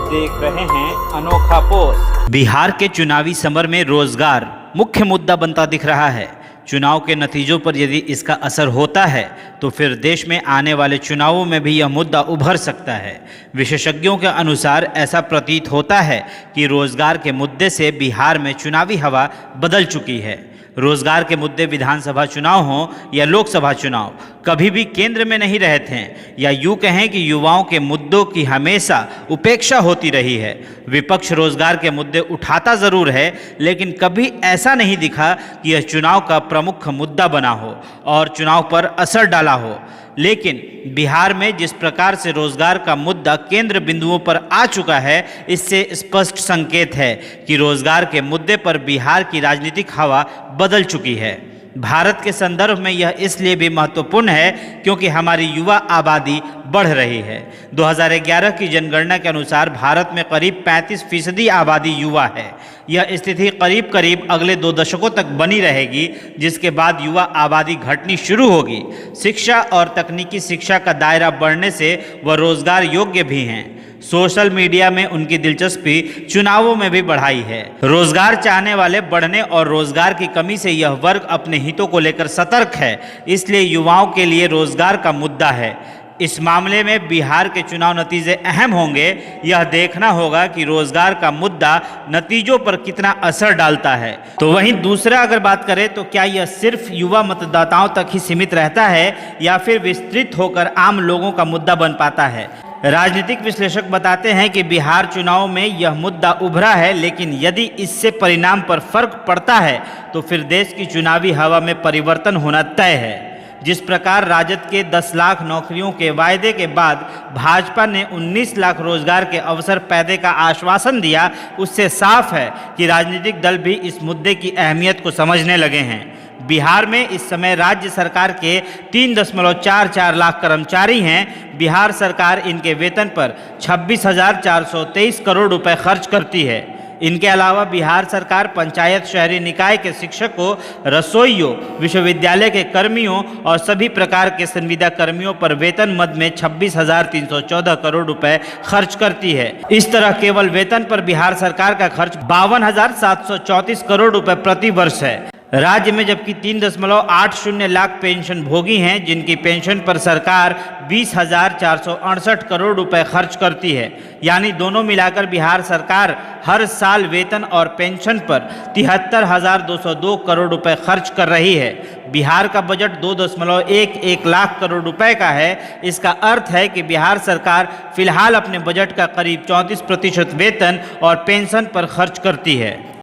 देख रहे हैं अनोखा पोस्ट। बिहार के चुनावी समर में रोजगार मुख्य मुद्दा बनता दिख रहा है। चुनाव के नतीजों पर यदि इसका असर होता है तो फिर देश में आने वाले चुनावों में भी यह मुद्दा उभर सकता है। विशेषज्ञों के अनुसार ऐसा प्रतीत होता है कि रोजगार के मुद्दे से बिहार में चुनावी हवा बदल चुकी है। रोजगार के मुद्दे विधानसभा चुनाव हों या लोकसभा चुनाव कभी भी केंद्र में नहीं रहे थे, या यूं कहें कि युवाओं के मुद्दों की हमेशा उपेक्षा होती रही है। विपक्ष रोजगार के मुद्दे उठाता जरूर है, लेकिन कभी ऐसा नहीं दिखा कि यह चुनाव का प्रमुख मुद्दा बना हो और चुनाव पर असर डाला हो। लेकिन बिहार में जिस प्रकार से रोजगार का मुद्दा केंद्र बिंदुओं पर आ चुका है, इससे स्पष्ट संकेत है कि रोजगार के मुद्दे पर बिहार की राजनीतिक हवा बदल चुकी है। भारत के संदर्भ में यह इसलिए भी महत्वपूर्ण है क्योंकि हमारी युवा आबादी बढ़ रही है। 2011 की जनगणना के अनुसार भारत में करीब 35% आबादी युवा है। यह स्थिति करीब करीब अगले 2 दशकों तक बनी रहेगी, जिसके बाद युवा आबादी घटनी शुरू होगी। शिक्षा और तकनीकी शिक्षा का दायरा बढ़ने से वह रोजगार योग्य भी हैं। सोशल मीडिया में उनकी दिलचस्पी चुनावों में भी बढ़ाई है। रोजगार चाहने वाले बढ़ने और रोजगार की कमी से यह वर्ग अपने हितों को लेकर सतर्क है, इसलिए युवाओं के लिए रोजगार का मुद्दा है। इस मामले में बिहार के चुनाव नतीजे अहम होंगे। यह देखना होगा कि रोजगार का मुद्दा नतीजों पर कितना असर डालता है। तो वहीं दूसरा अगर बात करें तो क्या यह सिर्फ युवा मतदाताओं तक ही सीमित रहता है या फिर विस्तृत होकर आम लोगों का मुद्दा बन पाता है। राजनीतिक विश्लेषक बताते हैं कि बिहार चुनाव में यह मुद्दा उभरा है, लेकिन यदि इससे परिणाम पर फर्क पड़ता है तो फिर देश की चुनावी हवा में परिवर्तन होना तय है। जिस प्रकार राजद के 10 लाख नौकरियों के वायदे के बाद भाजपा ने 19 लाख रोजगार के अवसर पैदा का आश्वासन दिया, उससे साफ है कि राजनीतिक दल भी इस मुद्दे की अहमियत को समझने लगे हैं। बिहार में इस समय राज्य सरकार के 3.44 लाख कर्मचारी हैं। बिहार सरकार इनके वेतन पर 26,423 करोड़ रुपए खर्च करती है। इनके अलावा बिहार सरकार पंचायत शहरी निकाय के शिक्षकों, रसोइयों, विश्वविद्यालय के कर्मियों और सभी प्रकार के संविदा कर्मियों पर वेतन मद में 26,314 करोड़ रुपए खर्च करती है। इस तरह केवल वेतन पर बिहार सरकार का खर्च 52,734 करोड़ रुपए प्रति वर्ष है। राज्य में जबकि 3.80 लाख पेंशन भोगी हैं, जिनकी पेंशन पर सरकार 20,468 करोड़ रुपए खर्च करती है। यानी दोनों मिलाकर बिहार सरकार हर साल वेतन और पेंशन पर 73,202 करोड़ रुपए खर्च कर रही है। बिहार का बजट 2.11 लाख करोड़ रुपए का है। इसका अर्थ है कि बिहार सरकार फिलहाल अपने बजट का करीब 34% वेतन और पेंशन पर खर्च करती है।